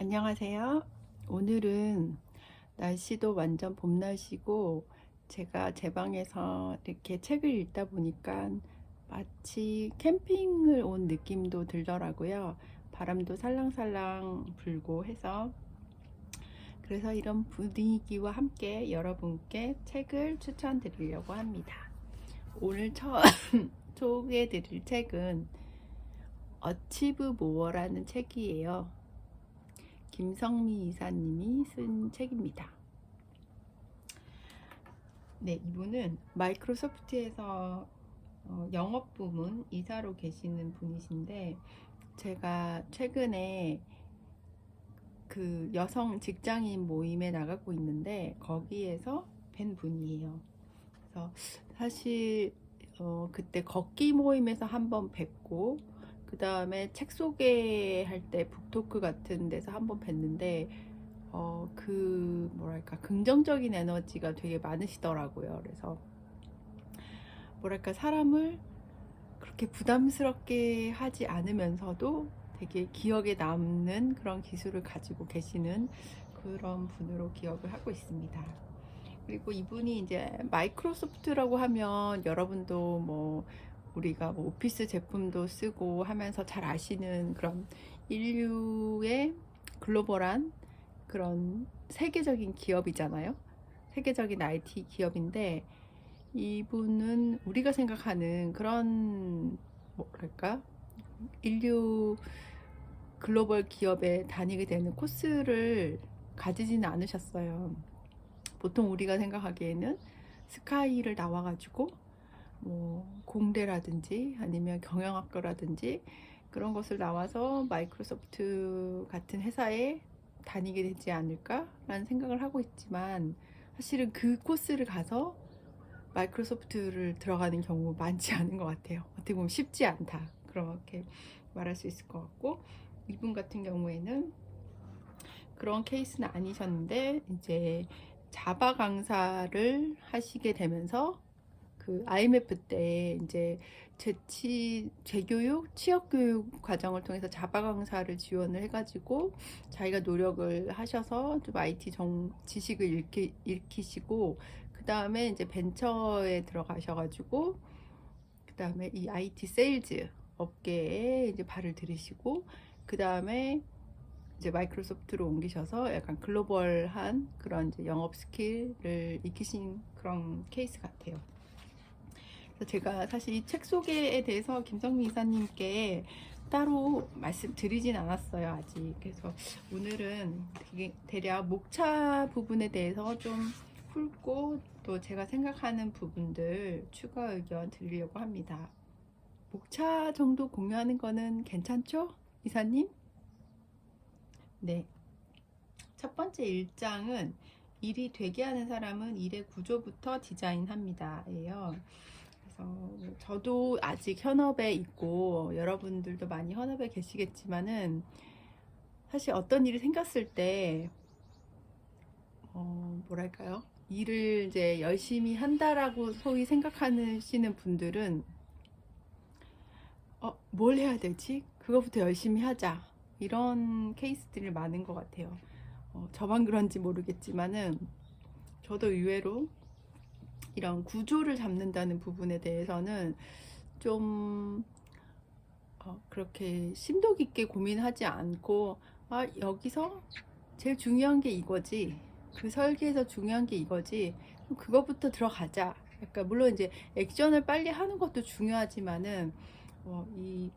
안녕하세요. 오늘은 날씨도 완전 봄 날씨고 제가 제 방에서 이렇게 책을 읽다 보니까 마치 캠핑을 온 느낌도 들더라고요. 바람도 살랑살랑 불고 해서 그래서 이런 분위기와 함께 여러분께 책을 추천드리려고 합니다. 오늘 처음 소개해드릴 책은 어치브 모어라는 책이에요. 김성미 이사님이 쓴 책입니다. 네, 이분은 마이크로소프트에서 영업 부문 이사로 계시는 분이신데 제가 최근에 그 여성 직장인 모임에 나가고 있는데 거기에서 뵌 분이에요. 그래서 사실 그때 걷기 모임에서 한번 뵙고 그 다음에 책 소개할 때 북토크 같은 데서 한번 뵀는데 그 뭐랄까 긍정적인 에너지가 되게 많으시더라고요. 그래서 뭐랄까 사람을 그렇게 부담스럽게 하지 않으면서도 되게 기억에 남는 그런 기술을 가지고 계시는 그런 분으로 기억을 하고 있습니다. 그리고 이분이 이제 마이크로소프트라고 하면 여러분도 뭐 우리가 뭐 오피스 제품도 쓰고 하면서 잘 아시는 그런 인류의 글로벌한 그런 세계적인 기업이잖아요. 세계적인 IT 기업인데 이분은 우리가 생각하는 그런 뭐랄까 인류 글로벌 기업에 다니게 되는 코스를 가지지는 않으셨어요. 보통 우리가 생각하기에는 스카이를 나와가지고 뭐 공대라든지 아니면 경영학과라든지 그런 것을 나와서 마이크로소프트 같은 회사에 다니게 되지 않을까라는 생각을 하고 있지만 사실은 그 코스를 가서 마이크로소프트를 들어가는 경우 많지 않은 것 같아요. 어떻게 보면 쉽지 않다. 그렇게 말할 수 있을 것 같고 이분 같은 경우에는 그런 케이스는 아니셨는데 이제 자바 강사를 하시게 되면서 그 IMF 때 이제 재교육, 취업교육 과정을 통해서 자바 강사를 지원을 해가지고 자기가 노력을 하셔서 좀 IT 지식을 익히시고 그 다음에 이제 벤처에 들어가셔가지고 그 다음에 이 IT 세일즈 업계에 이제 발을 들이시고 그 다음에 이제 마이크로소프트로 옮기셔서 약간 글로벌한 그런 이제 영업 스킬을 익히신 그런 케이스 같아요. 제가 사실 이 책 소개에 대해서 김성미 이사님께 따로 말씀드리진 않았어요, 아직. 그래서 오늘은 대략 목차 부분에 대해서 좀 풀고 또 제가 생각하는 부분들 추가 의견 드리려고 합니다. 목차 정도 공유하는 거는 괜찮죠, 이사님? 네. 첫 번째 1장은 일이 되게 하는 사람은 일의 구조부터 디자인합니다. 예요. 그래서 저도 아직 현업에 있고 여러분들도 많이 현업에 계시겠지만은 사실 어떤 일이 생겼을 때 뭐랄까요? 일을 이제 열심히 한다라고 소위 생각하시는 분들은 뭘 해야 되지? 그거부터 열심히 하자. 이런 케이스들이 많은 것 같아요. 저만 그런지 모르겠지만은 저도 의외로 이런 구조를 잡는다는 부분에 대해서는 좀 그렇게 심도 깊게 고민하지 않고 여기서 제일 중요한 게 이거지, 그 설계에서 중요한 게 이거지, 그럼 그거부터 들어가자. 약간 물론 이제 액션을 빨리 하는 것도 중요하지만은 이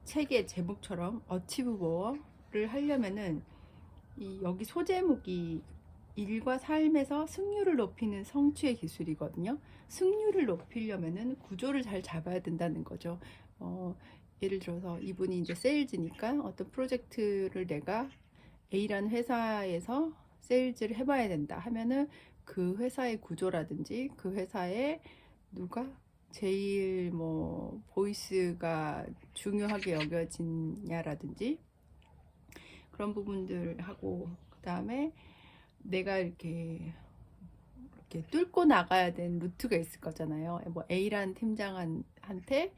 책의 제목처럼 어치브 모어를 하려면은 여기 소제목이 일과 삶에서 승률을 높이는 성취의 기술이거든요. 승률을 높이려면은 구조를 잘 잡아야 된다는 거죠. 예를 들어서 이분이 이제 세일즈니까 어떤 프로젝트를 내가 A라는 회사에서 세일즈를 해봐야 된다 하면은 그 회사의 구조라든지 그 회사에 누가 제일 뭐 보이스가 중요하게 여겨지냐라든지 그런 부분들 하고 그 다음에 내가 이렇게 뚫고 나가야 되는 루트가 있을 거잖아요. 뭐 A라는 팀장한테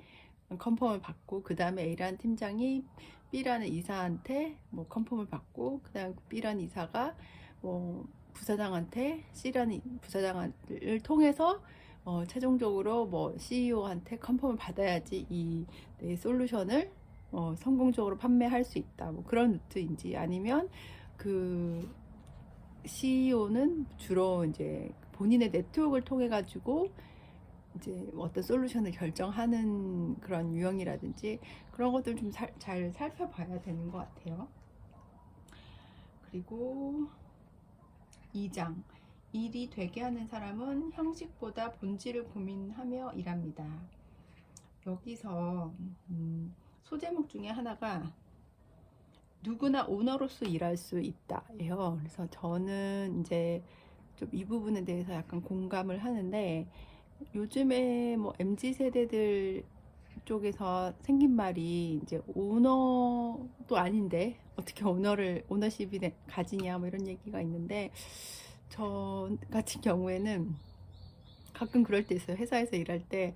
컨펌을 받고, 그 다음에 A라는 팀장이 B라는 이사한테 뭐 컨펌을 받고, 그 다음 B라는 이사가 뭐 부사장한테 C라는 부사장을 통해서 최종적으로 뭐 CEO한테 컨펌을 받아야지 이 내 솔루션을 성공적으로 판매할 수 있다. 뭐 그런 루트인지, 아니면 그 CEO는 주로 이제 본인의 네트워크를 통해 가지고 이제 어떤 솔루션을 결정하는 그런 유형이라든지 그런 것들 좀 잘 살펴봐야 되는 것 같아요. 그리고 2장, 일이 되게 하는 사람은 형식보다 본질을 고민하며 일합니다. 여기서 소제목 중에 하나가 누구나 오너로서 일할 수 있다예요. 그래서 저는 이제 좀 이 부분에 대해서 약간 공감을 하는데, 요즘에 뭐 MZ 세대들 쪽에서 생긴 말이 이제 오너도 아닌데 어떻게 오너십이 가지냐 뭐 이런 얘기가 있는데, 저 같은 경우에는 가끔 그럴 때 있어요. 회사에서 일할 때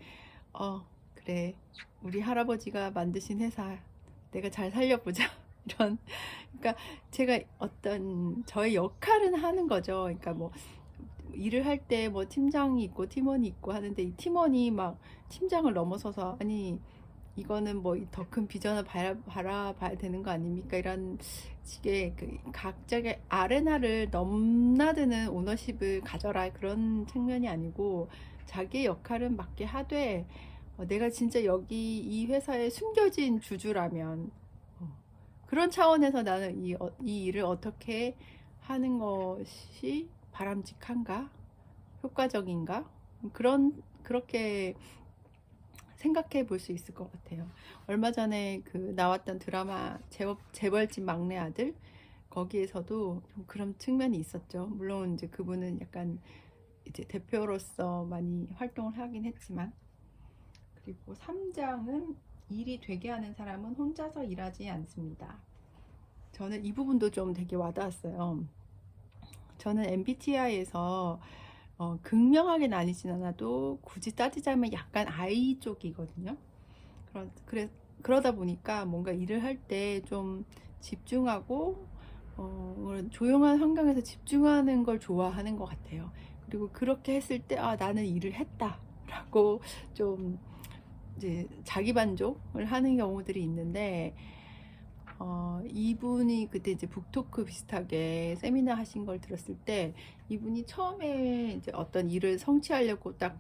그래, 우리 할아버지가 만드신 회사 내가 잘 살려보자 이런, 그러니까 제가 어떤 저의 역할은 하는 거죠. 그러니까 뭐 일을 할 때 뭐 팀장이 있고 팀원이 있고 하는데, 이 팀원이 막 팀장을 넘어서서 아니 이거는 뭐 더 큰 비전을 바라봐야 되는 거 아닙니까? 이런 식의 그 각자의 아레나를 넘나드는 오너십을 가져라, 그런 측면이 아니고, 자기의 역할은 맞게 하되, 내가 진짜 여기 이 회사에 숨겨진 주주라면 그런 차원에서 나는 이 일을 어떻게 하는 것이 바람직한가? 효과적인가? 그렇게 생각해 볼 수 있을 것 같아요. 얼마 전에 그 나왔던 드라마 재벌집 막내 아들, 거기에서도 좀 그런 측면이 있었죠. 물론 이제 그분은 약간 이제 대표로서 많이 활동을 하긴 했지만. 그리고 3장은 일이 되게 하는 사람은 혼자서 일하지 않습니다. 저는 이 부분도 좀 되게 와닿았어요. 저는 MBTI에서 극명하게 나뉘진 않아도 굳이 따지자면 약간 I 쪽이거든요. 그러다 보니까 뭔가 일을 할 때 좀 집중하고 조용한 환경에서 집중하는 걸 좋아하는 것 같아요. 그리고 그렇게 했을 때 나는 일을 했다라고 좀 이제 자기 만족을 하는 경우들이 있는데, 이분이 그때 이제 북토크 비슷하게 세미나 하신 걸 들었을 때, 이분이 처음에 이제 어떤 일을 성취하려고 딱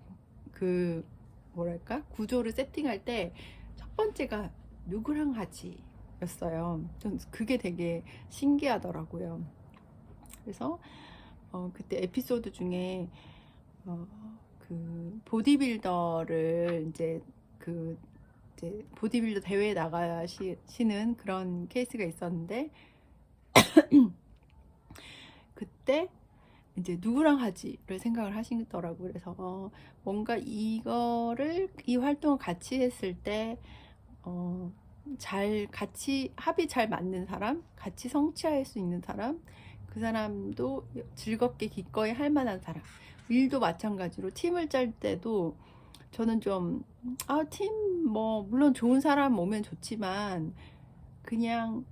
그 뭐랄까 구조를 세팅할 때 첫 번째가 누구랑 하지 였어요. 전 그게 되게 신기하더라고요. 그래서 그때 에피소드 중에 그 보디빌더를 이제 보디빌더 대회에 나가시는 그런 케이스가 있었는데, 그때 이제 누구랑 하지를 생각을 하시더라고요. 그래서 뭔가 이 활동을 같이 했을 때 같이 합이 잘 맞는 사람, 같이 성취할 수 있는 사람, 그 사람도 즐겁게 기꺼이 할 만한 사람. 일도 마찬가지로 팀을 짤 때도 저는 좀 팀 뭐 물론 좋은 사람 오면 좋지만, 그냥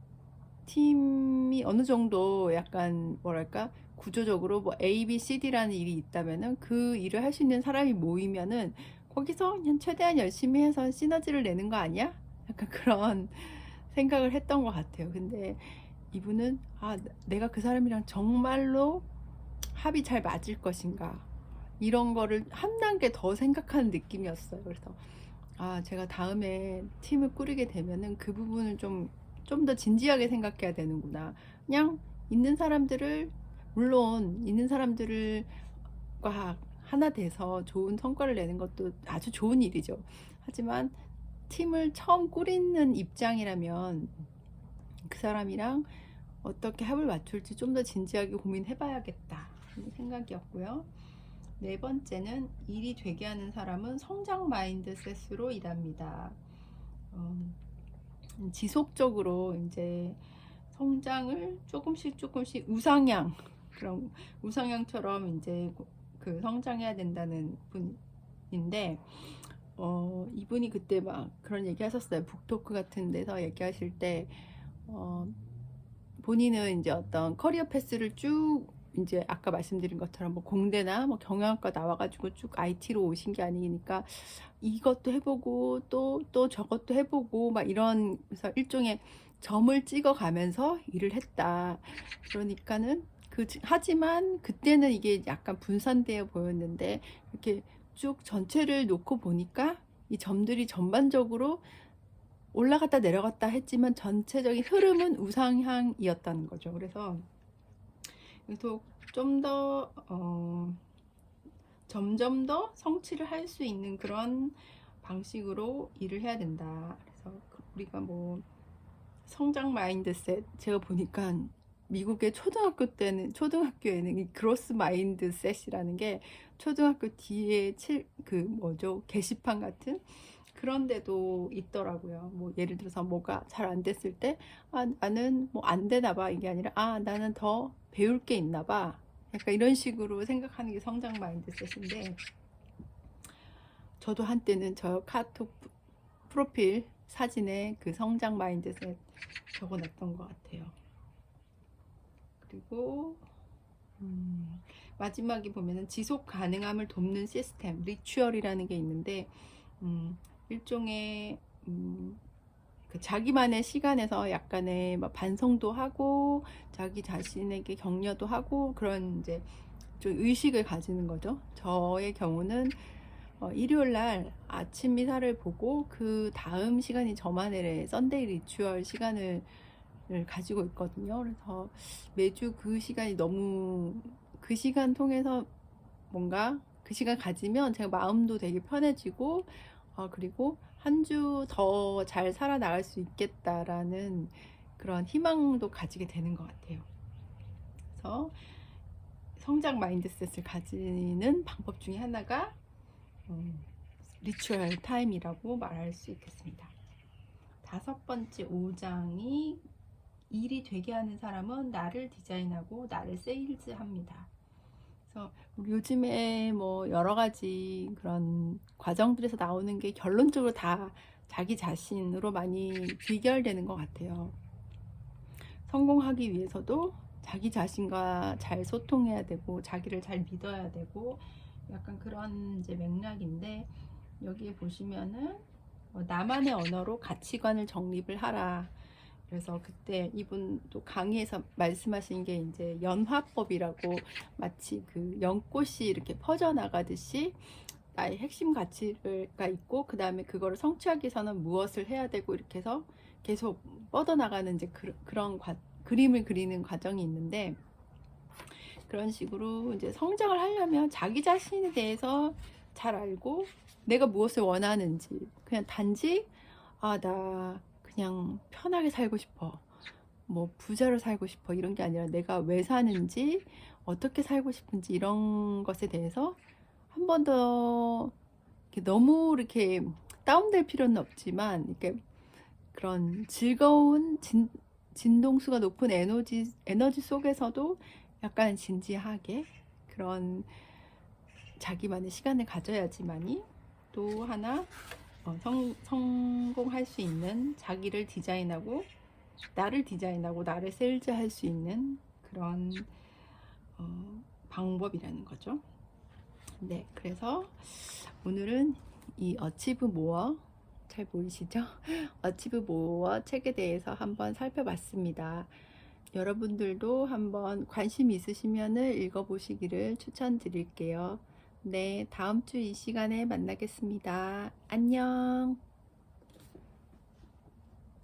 팀이 어느 정도 약간 뭐랄까 구조적으로 뭐 A, B, C, D라는 일이 있다면은 그 일을 할 수 있는 사람이 모이면은 거기서 그냥 최대한 열심히 해서 시너지를 내는 거 아니야? 약간 그런 생각을 했던 것 같아요. 근데 이분은 내가 그 사람이랑 정말로 합이 잘 맞을 것인가, 이런 거를 한 단계 더 생각하는 느낌이었어요. 그래서 제가 다음에 팀을 꾸리게 되면은 그 부분을 좀 더 진지하게 생각해야 되는구나. 그냥 물론 있는 사람들과 하나 돼서 좋은 성과를 내는 것도 아주 좋은 일이죠. 하지만 팀을 처음 꾸리는 입장이라면 그 사람이랑 어떻게 합을 맞출지 좀 더 진지하게 고민해 봐야겠다, 생각이었고요. 네 번째는 일이 되게 하는 사람은 성장 마인드셋으로 일합니다. 지속적으로 이제 성장을 조금씩 우상향, 그런 우상향처럼 이제 그 성장해야 된다는 분인데, 이분이 그때 막 그런 얘기 하셨어요. 북토크 같은 데서 얘기하실 때, 본인은 이제 어떤 커리어 패스를 쭉 이제 아까 말씀드린 것처럼 뭐 공대나 뭐 경영학과 나와가지고 쭉 IT로 오신 게 아니니까 이것도 해보고 또 저것도 해보고 막 이런, 그래서 일종의 점을 찍어 가면서 일을 했다. 그러니까는 하지만 그때는 이게 약간 분산되어 보였는데 이렇게 쭉 전체를 놓고 보니까 이 점들이 전반적으로 올라갔다 내려갔다 했지만 전체적인 흐름은 우상향이었다는 거죠. 그래서 좀 더 점점 더 성취를 할 수 있는 그런 방식으로 일을 해야 된다. 그래서 우리가 뭐 성장 마인드셋, 제가 보니까 미국의 초등학교에는 이 그로스 마인드셋이라는 게 초등학교 뒤에 게시판 같은 그런 데도 있더라고요. 뭐 예를 들어서 뭐가 잘 안 됐을 때, 나는 뭐 안 되나 봐, 이게 아니라 나는 더 배울 게 있나 봐, 약간 이런 식으로 생각하는 게 성장 마인드셋인데, 저도 한때는 저 카톡 프로필 사진에 그 성장 마인드셋 적어놨던 것 같아요. 그리고 마지막에 보면은 지속 가능함을 돕는 시스템, 리추얼이라는 게 있는데, 일종의 그 자기만의 시간에서 약간의 뭐 반성도 하고 자기 자신에게 격려도 하고 그런 이제 좀 의식을 가지는 거죠. 저의 경우는 일요일 날 아침 미사를 보고 그 다음 시간이 저만의 썬데이 리추얼 시간을 가지고 있거든요. 그래서 매주 그 시간이 너무, 그 시간 통해서 뭔가 그 시간 가지면 제가 마음도 되게 편해지고, 그리고 한 주 더 잘 살아나갈 수 있겠다라는 그런 희망도 가지게 되는 것 같아요. 그래서 성장 마인드셋을 가지는 방법 중에 하나가 리추얼 타임이라고 말할 수 있겠습니다. 5번째 5장이 일이 되게 하는 사람은 나를 디자인하고 나를 세일즈합니다. 그래서 요즘에 뭐 여러 가지 그런 과정들에서 나오는 게 결론적으로 다 자기 자신으로 많이 귀결되는 것 같아요. 성공하기 위해서도 자기 자신과 잘 소통해야 되고 자기를 잘 믿어야 되고 약간 그런 이제 맥락인데, 여기에 보시면은 나만의 언어로 가치관을 정립을 하라. 그래서 그때 이분도 강의에서 말씀하신 게 이제 연화법이라고, 마치 그 연꽃이 이렇게 퍼져나가듯이 나의 핵심 가치가 있고 그 다음에 그거를 성취하기 위해서는 무엇을 해야 되고 이렇게 해서 계속 뻗어나가는 이제 그런 그림을 그리는 과정이 있는데, 그런 식으로 이제 성장을 하려면 자기 자신에 대해서 잘 알고 내가 무엇을 원하는지, 그냥 단지 나 그냥 편하게 살고 싶어, 뭐 부자로 살고 싶어, 이런 게 아니라 내가 왜 사는지 어떻게 살고 싶은지 이런 것에 대해서 한 번 더 너무 이렇게 다운될 필요는 없지만 이렇게 그런 즐거운 진동수가 높은 에너지 속에서도 약간 진지하게 그런 자기만의 시간을 가져야지만이 또 하나 성공할 수 있는, 자기를 디자인하고 나를 세일즈할 수 있는 그런 방법이라는 거죠. 네, 그래서 오늘은 이 어치브 모어, 잘 보이시죠? 어치브 모어 책에 대해서 한번 살펴봤습니다. 여러분들도 한번 관심 있으시면 읽어보시기를 추천드릴게요. 네, 다음 주 이 시간에 만나겠습니다. 안녕.